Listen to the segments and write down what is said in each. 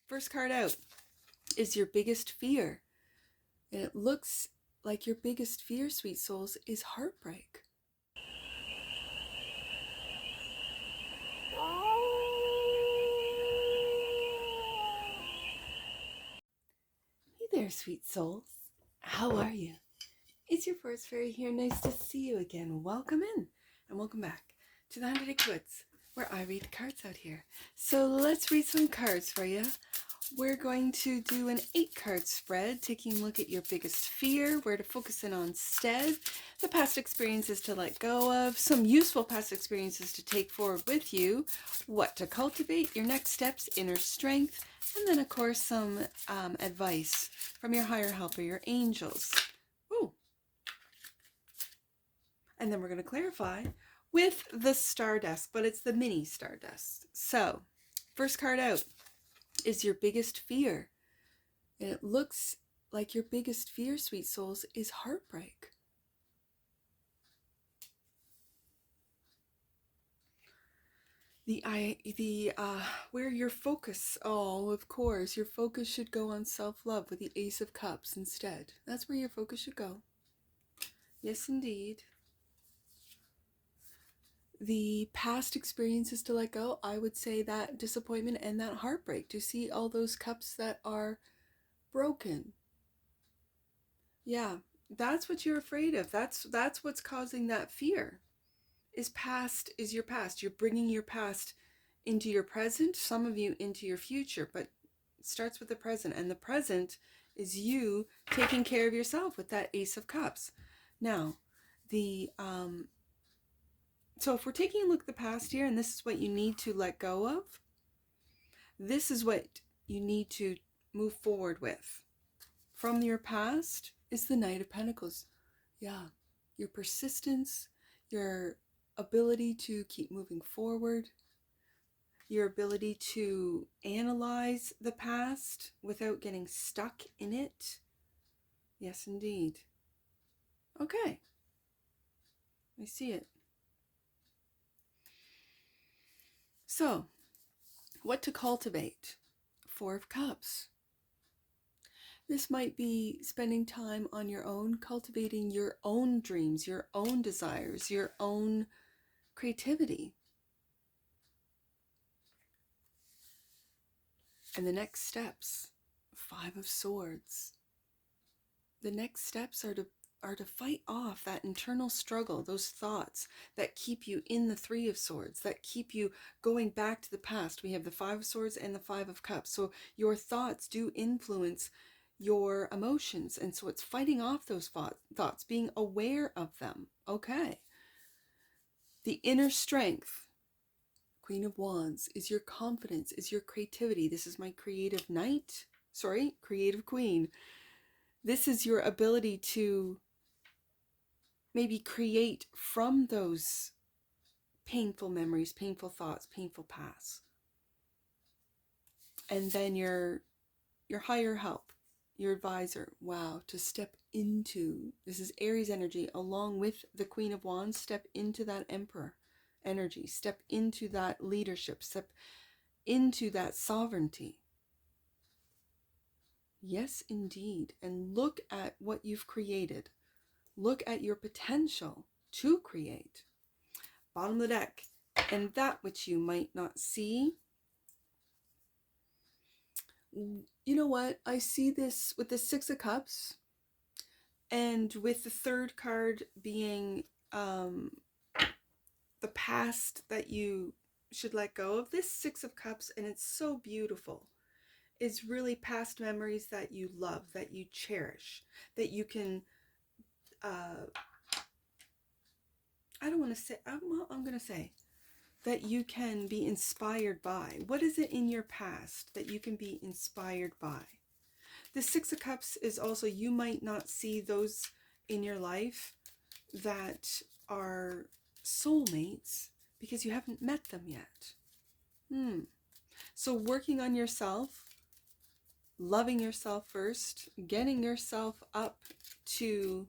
First card out is your biggest fear. And it looks like your biggest fear, sweet souls, is heartbreak. Hey there, sweet souls. How are you? It's your forest fairy here. Nice to see you again. Welcome in and welcome back to the 100 Acre Woods, where I read cards out here. So let's read some cards for you. We're going to do an 8-card spread, taking a look at your biggest fear, where to focus in on instead, the past experiences to let go of, some useful past experiences to take forward with you, what to cultivate, your next steps, inner strength, and then of course some advice from your higher help or your angels. Ooh. And then we're going to clarify with the Stardust, but it's the mini Stardust. So, first card out is your biggest fear. And it looks like your biggest fear, sweet souls, is heartbreak. Where your focus, of course, your focus should go on self-love with the Ace of Cups instead. That's where your focus should go. Yes, indeed. The past experiences to let go, I would say that disappointment and that heartbreak, to see all those cups that are broken. Yeah, that's what you're afraid of. That's what's causing that fear. Is your past. You're bringing your past into your present, some of you into your future, but it starts with the present, and the present is you taking care of yourself with that Ace of Cups. Now, so if we're taking a look at the past here, and this is what you need to let go of, this is what you need to move forward with. From your past is the Knight of Pentacles. Yeah, your persistence, your ability to keep moving forward, your ability to analyze the past without getting stuck in it. Yes, indeed. Okay, I see it. So, what to cultivate? 4 of Cups. This might be spending time on your own, cultivating your own dreams, your own desires, your own creativity. And the next steps, 5 of Swords. The next steps are to fight off that internal struggle, those thoughts that keep you in the 3 of Swords, that keep you going back to the past. We have the 5 of Swords and the 5 of Cups. So your thoughts do influence your emotions. And so it's fighting off those thoughts, being aware of them. Okay. The inner strength, Queen of Wands, is your confidence, is your creativity. This is my creative knight. Sorry, creative queen. This is your ability to maybe create from those painful memories, painful thoughts, painful past. And then your higher help, your advisor, wow, to step into, this is Aries energy, along with the Queen of Wands, step into that Emperor energy, step into that leadership, step into that sovereignty. Yes, indeed. And look at what you've created. Look at your potential to create. Bottom of the deck. And that which you might not see. You know what? I see this with the 6 of Cups. And with the 3rd card being the past that you should let go of. This 6 of Cups, and it's so beautiful, is really past memories that you love, that you cherish, that you can, I'm going to say that you can be inspired by. What is it in your past that you can be inspired by? The 6 of Cups is also, you might not see those in your life that are soulmates because you haven't met them yet. So working on yourself, loving yourself first, getting yourself up to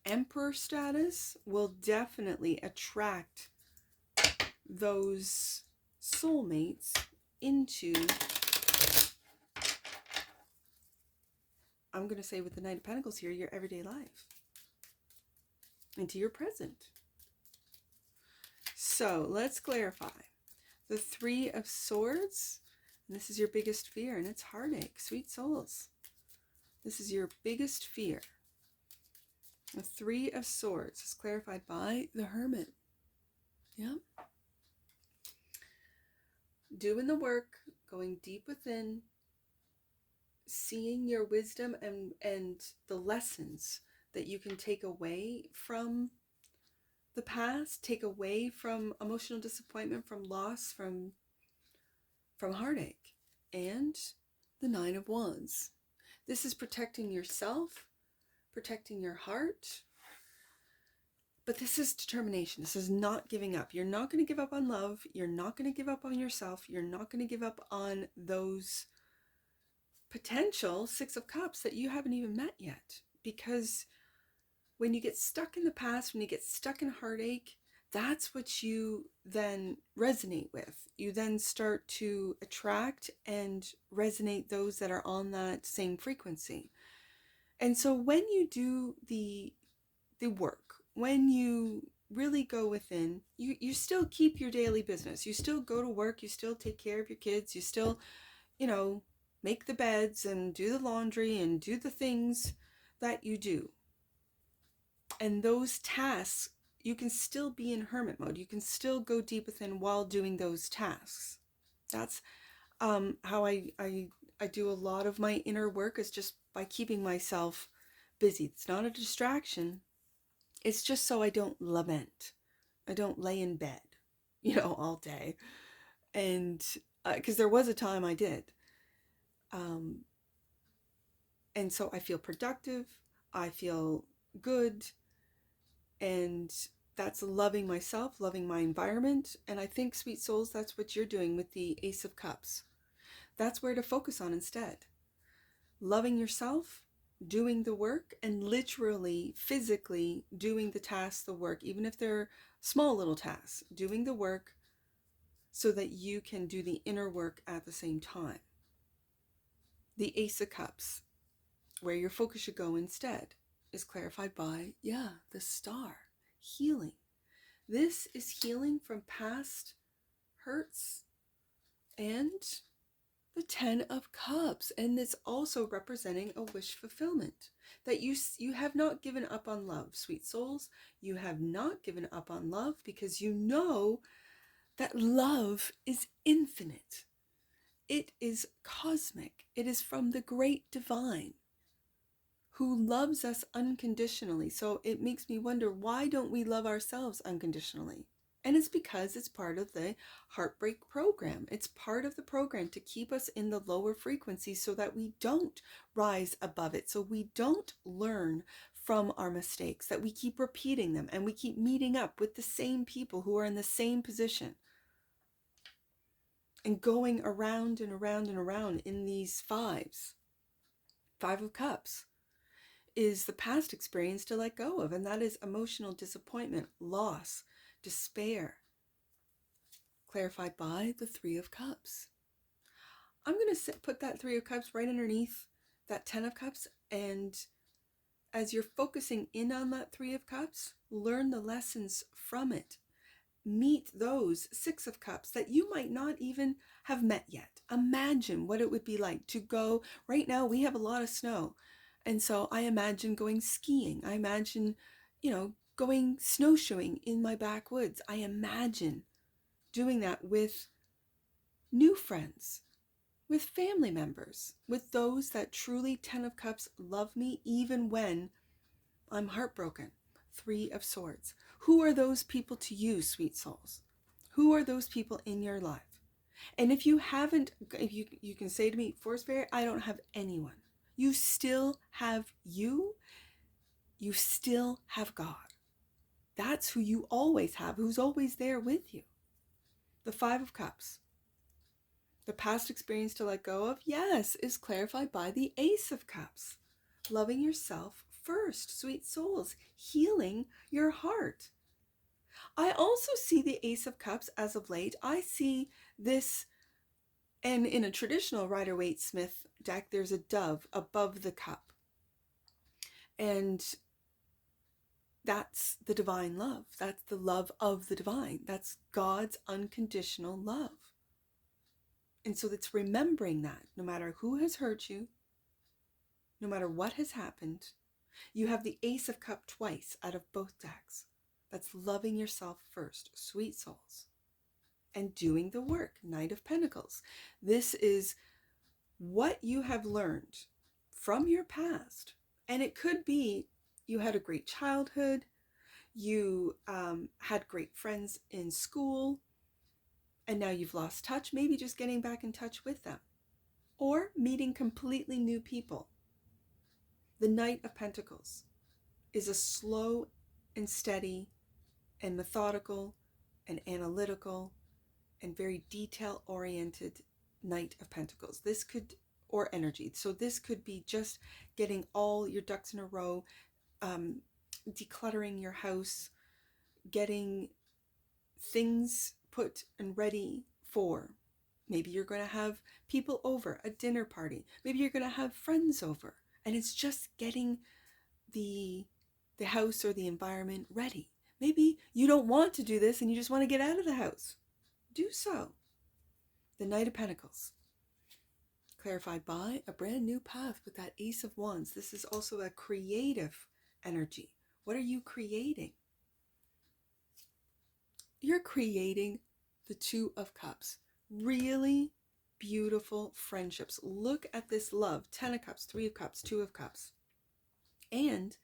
Emperor status will definitely attract those soulmates into I'm going to say with the Knight of Pentacles here, your everyday life, into your present. So let's clarify. The Three of Swords, and this is your biggest fear, and it's heartache. Sweet souls, this is your biggest fear. The Three of Swords is clarified by the Hermit. Yep. Doing the work, going deep within, seeing your wisdom and the lessons that you can take away from the past, take away from emotional disappointment, from loss, from heartache. And the Nine of Wands. This is protecting yourself, protecting your heart. But this is determination. This is not giving up. You're not going to give up on love. You're not going to give up on yourself. You're not going to give up on those potential Six of Cups that you haven't even met yet. Because when you get stuck in the past, when you get stuck in heartache, that's what you then resonate with. You then start to attract and resonate those that are on that same frequency. And so when you do the work, when you really go within, you still keep your daily business. You still go to work, you still take care of your kids, you still, make the beds and do the laundry and do the things that you do. And those tasks, you can still be in hermit mode. You can still go deep within while doing those tasks. That's how I do a lot of my inner work, is just by keeping myself busy. It's not a distraction. It's just so I don't lament. I don't lay in bed, all day. And because there was a time I did. And so I feel productive. I feel good. And that's loving myself, loving my environment. And I think, sweet souls, that's what you're doing with the Ace of Cups. That's where to focus on instead. Loving yourself, doing the work, and literally, physically doing the tasks, the work, even if they're small little tasks, doing the work so that you can do the inner work at the same time. The Ace of Cups, where your focus should go instead, is clarified by, the Star, healing. This is healing from past hurts, and the Ten of Cups, and it's also representing a wish fulfillment, that you have not given up on love, sweet souls. You have not given up on love, because you know that love is infinite. It is cosmic. It is from the great divine, who loves us unconditionally. So it makes me wonder, why don't we love ourselves unconditionally? And it's because it's part of the Heartbreak program. It's part of the program to keep us in the lower frequency so that we don't rise above it, so we don't learn from our mistakes, that we keep repeating them and we keep meeting up with the same people who are in the same position and going around and around and around in these fives. Five of Cups is the past experience to let go of, and that is emotional disappointment, loss, despair, clarified by the Three of Cups. I'm going to put that Three of Cups right underneath that Ten of Cups, and as you're focusing in on that Three of Cups, learn the lessons from it. Meet those Six of Cups that you might not even have met yet. Imagine what it would be like to go. Right now we have a lot of snow, and so I imagine going skiing. I imagine, going snowshoeing in my backwoods. I imagine doing that with new friends, with family members, with those that truly, Ten of Cups, love me even when I'm heartbroken. Three of Swords. Who are those people to you, sweet souls? Who are those people in your life? And if you haven't, if you can say to me, Force Fairy, I don't have anyone. You still have you. You still have God. That's who you always have, who's always there with you. The Five of Cups. The past experience to let go of, yes, is clarified by the Ace of Cups. Loving yourself first, sweet souls. Healing your heart. I also see the Ace of Cups as of late. I see this, and in a traditional Rider-Waite-Smith deck, there's a dove above the cup. And that's the divine love. That's the love of the divine. That's God's unconditional love. And so it's remembering that no matter who has hurt you, no matter what has happened, you have the Ace of Cups twice out of both decks. That's loving yourself first, sweet souls, and doing the work, Knight of Pentacles. This is what you have learned from your past. And it could be you had a great childhood, you had great friends in school, and now you've lost touch, maybe just getting back in touch with them, or meeting completely new people. The Knight of Pentacles is a slow and steady and methodical and analytical and very detail-oriented Knight of Pentacles. This could, or energy. So this could be just getting all your ducks in a row, decluttering your house, getting things put and ready for. Maybe you're going to have people over, a dinner party. Maybe you're going to have friends over. And it's just getting the house or the environment ready. Maybe you don't want to do this and you just want to get out of the house. Do so. The Knight of Pentacles, clarified by a brand new path with that Ace of Wands. This is also a creative energy. What are you creating? You're creating the Two of Cups. Really beautiful friendships. Look at this love. 10 of Cups, 3 of Cups, 2 of Cups. And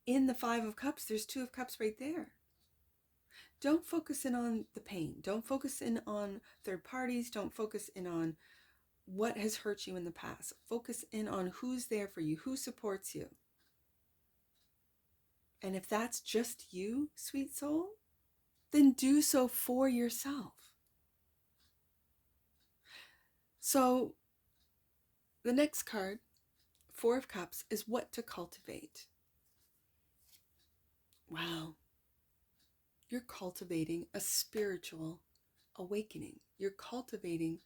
in the 5 of Cups, there's 2 of Cups right there. Don't focus in on the pain. Don't focus in on third parties. Don't focus in on what has hurt you in the past. Focus in on who's there for you, who supports you. And if that's just you, sweet soul, then do so for yourself. So the next card, 4 of Cups, is what to cultivate. Wow. You're cultivating a spiritual awakening. You're cultivating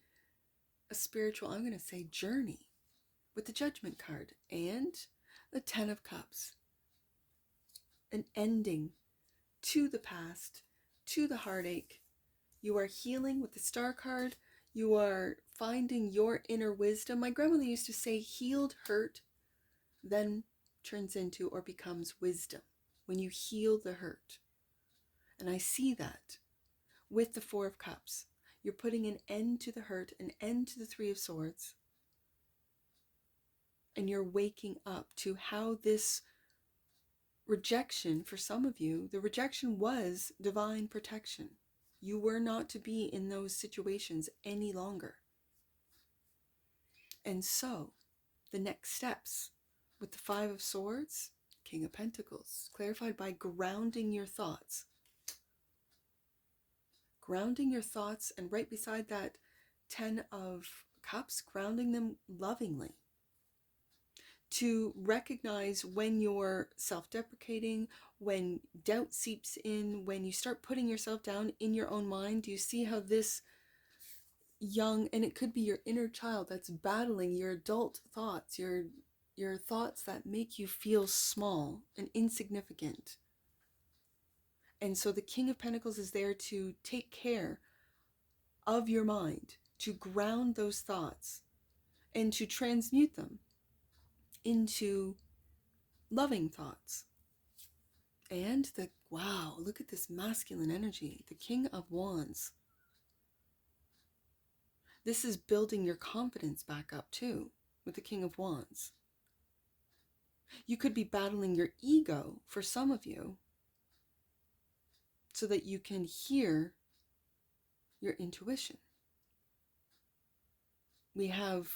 a spiritual, I'm going to say, journey with the Judgment card and the 10 of Cups. An ending to the past, to the heartache. You are healing with the Star card. You are finding your inner wisdom. My grandmother used to say healed hurt then turns into or becomes wisdom when you heal the hurt. And I see that with the 4 of Cups. You're putting an end to the hurt, an end to the 3 of Swords. And you're waking up to how this rejection, for some of you, the rejection was divine protection. You were not to be in those situations any longer. And so, the next steps with the 5 of Swords, King of Pentacles, clarified by grounding your thoughts. Grounding your thoughts, and right beside that 10 of Cups, grounding them lovingly. To recognize when you're self-deprecating, when doubt seeps in, when you start putting yourself down in your own mind. Do you see how this young, and it could be your inner child that's battling your adult thoughts, your thoughts that make you feel small and insignificant. And so the King of Pentacles is there to take care of your mind, to ground those thoughts, and to transmute them into loving thoughts. And wow, look at this masculine energy, the King of Wands. This is building your confidence back up too, with the King of Wands. You could be battling your ego for some of you, so that you can hear your intuition. We have,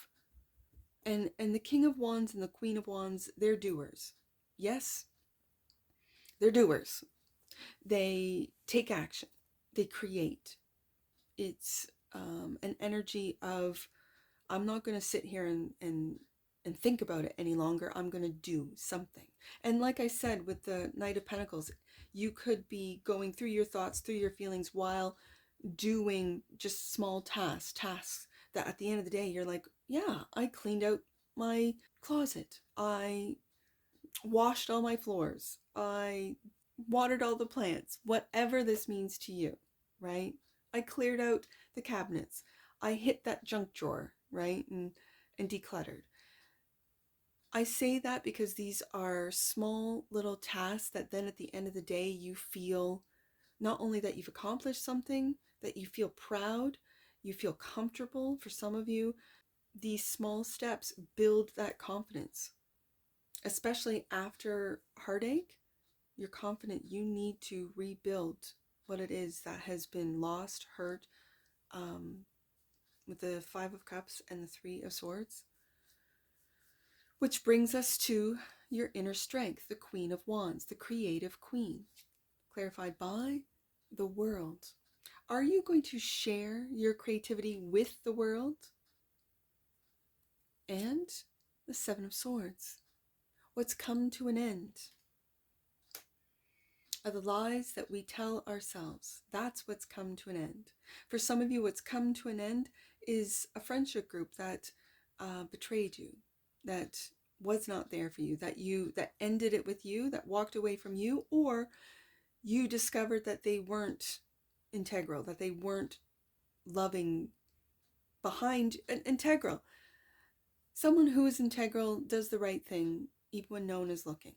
and the King of Wands and the Queen of Wands, they're doers. Yes, they're doers. They take action. They create. It's an energy of, I'm not going to sit here and think about it any longer. I'm going to do something. And like I said, with the Knight of Pentacles, you could be going through your thoughts, through your feelings, while doing just small tasks that at the end of the day, you're like, yeah, I cleaned out my closet. I washed all my floors. I watered all the plants, whatever this means to you, right? I cleared out the cabinets. I hit that junk drawer, right? And decluttered. I say that because these are small little tasks that then at the end of the day you feel not only that you've accomplished something, that you feel proud, you feel comfortable. For some of you, these small steps build that confidence, especially after heartache. You're confident you need to rebuild what it is that has been lost, hurt, with the Five of Cups and the Three of Swords. Which brings us to your inner strength, the Queen of Wands, the creative queen, clarified by the world. Are you going to share your creativity with the world? And the Seven of Swords, what's come to an end are the lies that we tell ourselves. That's what's come to an end. For some of you, what's come to an end is a friendship group that betrayed you, that was not there for you, that ended it with you, that walked away from you, or you discovered that they weren't integral, that they weren't loving behind. Integral. Someone who is integral does the right thing even when no one is looking.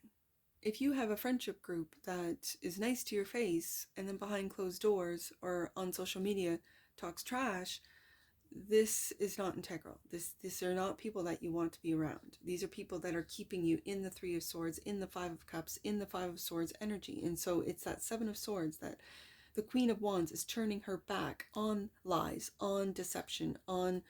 If you have a friendship group that is nice to your face and then behind closed doors or on social media talks trash, this is not integral. These are not people that you want to be around. These are people that are keeping you in the Three of Swords, in the Five of Cups, in the Five of Swords energy. And so it's that Seven of Swords that the Queen of Wands is turning her back on lies, on deception, on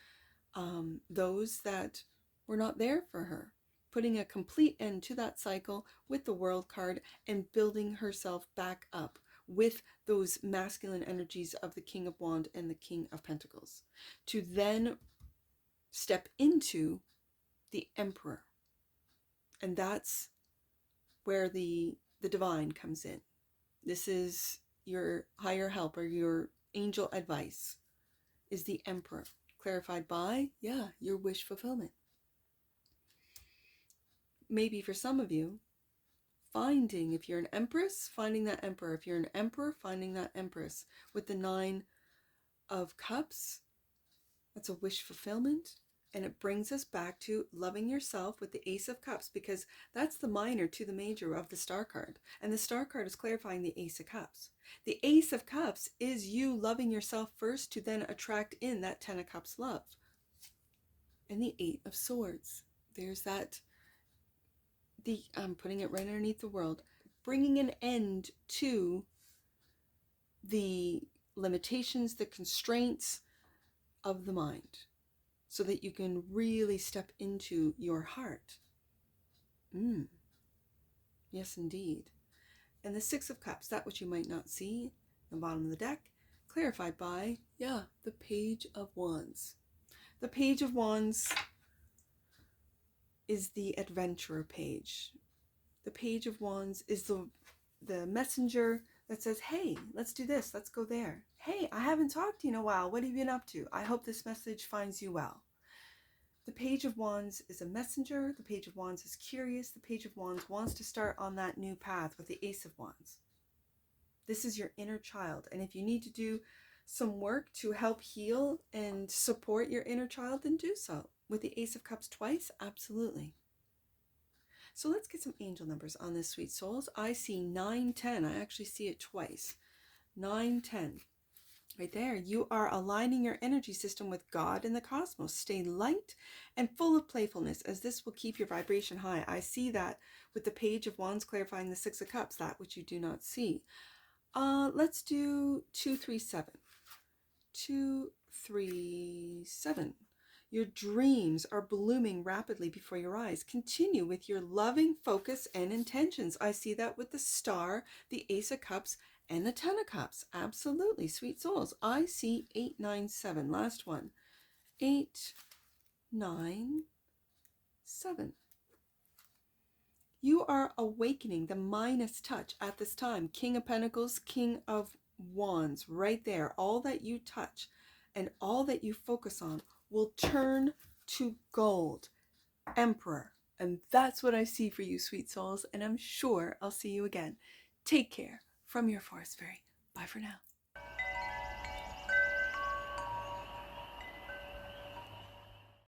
those that were not there for her, putting a complete end to that cycle with the World card and building herself back up with those masculine energies of the King of Wands and the King of Pentacles, to then step into the Emperor. And that's where the divine comes in. This is your higher help or your angel advice, is the Emperor, clarified by, your wish fulfillment. Maybe for some of you, finding, if you're an Empress, finding that Emperor. If you're an Emperor, finding that Empress. With the Nine of Cups, that's a wish fulfillment. And it brings us back to loving yourself with the Ace of Cups, because that's the minor to the major of the Star card. And the Star card is clarifying the Ace of Cups. The Ace of Cups is you loving yourself first to then attract in that Ten of Cups love. And the Eight of Swords. There's that, I'm putting it right underneath the world, bringing an end to the limitations, the constraints of the mind, so that you can really step into your heart. Yes, indeed. And the Six of Cups, that which you might not see, the bottom of the deck, clarified by, the Page of Wands. The Page of Wands is the adventurer page. The Page of Wands is the messenger that says, hey, let's do this, let's go there. Hey, I haven't talked to you in a while. What have you been up to? I hope this message finds you well. The Page of Wands is a messenger. The Page of Wands is curious. The Page of Wands wants to start on that new path with the Ace of Wands. This is your inner child. And if you need to do some work to help heal and support your inner child, then do so. With the Ace of Cups twice, absolutely. So let's get some angel numbers on this, sweet souls. I see 9, 10. I actually see it twice. 9, 10. Right there. You are aligning your energy system with God and the cosmos. Stay light and full of playfulness, as this will keep your vibration high. I see that with the Page of Wands clarifying the Six of Cups, that which you do not see. Let's do 2, 3, 7. 2, 3, 7. Your dreams are blooming rapidly before your eyes. Continue with your loving focus and intentions. I see that with the Star, the Ace of Cups, and the Ten of Cups. Absolutely, sweet souls. I see 8, 9, 7. Last one. 8, 9, 7. You are awakening the Midas touch at this time. King of Pentacles, King of Wands, right there. All that you touch and all that you focus on will turn to gold. Emperor, And that's what I see for you, sweet souls, and I'm sure I'll see you again. Take care from your forest fairy. Bye for now.